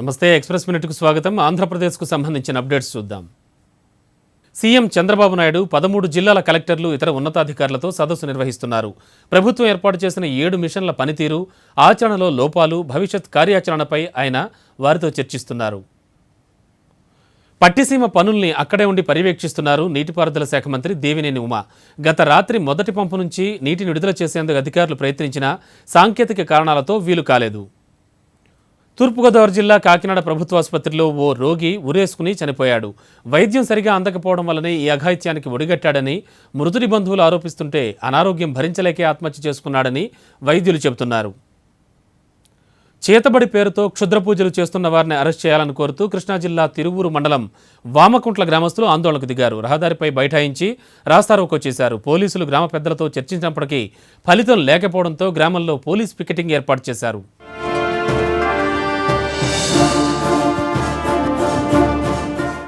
నమస్తే ఎక్స్‌ప్రెస్ మినిట్‌కు స్వాగతం. ఆంధ్రప్రదేశ్‌కు సంబంధించిన అప్డేట్స్ చూద్దాం. సీఎం చంద్రబాబు నాయుడు 13 జిల్లాల కలెక్టర్లు ఇతర ఉన్నతాధికారులతో సదస్సు నిర్వహిస్తున్నారు. ప్రభుత్వం ఏర్పాటు చేసిన 7 మిషన్ల పనితీరు, ఆచరణలో లోపాలు, భవిష్యత్ కార్యాచరణపై ఆయన వారితో చర్చిస్తున్నారు. పట్టిసీమ పనుల్ని అక్కడే ఉండి పర్యవేక్షిస్తున్నారు నీటిపారుదల శాఖ మంత్రి దేవినేని ఉమ. గత రాత్రి మొదటి పంపు నుంచి నీటిని విడుదల చేసేందుకు అధికారులు ప్రయత్నించినా సాంకేతిక కారణాలతో వీలు కాలేదు. తూర్పుగోదావరి జిల్లా కాకినాడ ప్రభుత్వాసుపత్రిలో ఓ రోగి ఉరేసుకుని చనిపోయాడు. వైద్యం సరిగా అందకపోవడం వల్లనే ఈ అఘాయిత్యానికి ఒడిగట్టాడని మృతుడి బంధువులు ఆరోపిస్తుంటే అనారోగ్యం భరించలేకే ఆత్మహత్య చేసుకున్నాడని వైద్యులు చెబుతున్నారు. చేతబడి పేరుతో క్షుద్ర పూజలు చేస్తున్న వారిని అరెస్ట్ చేయాలని కోరుతూ కృష్ణా జిల్లా తిరువూరు మండలం వామకుంట్ల గ్రామస్తులు ఆందోళనకు దిగారు. రహదారిపై బైఠాయించి రాస్తారోకో చేశారు. పోలీసులు గ్రామ పెద్దలతో చర్చించినప్పటికీ ఫలితం లేకపోవడంతో గ్రామంలో పోలీస్ పికెటింగ్ ఏర్పాటు చేశారు.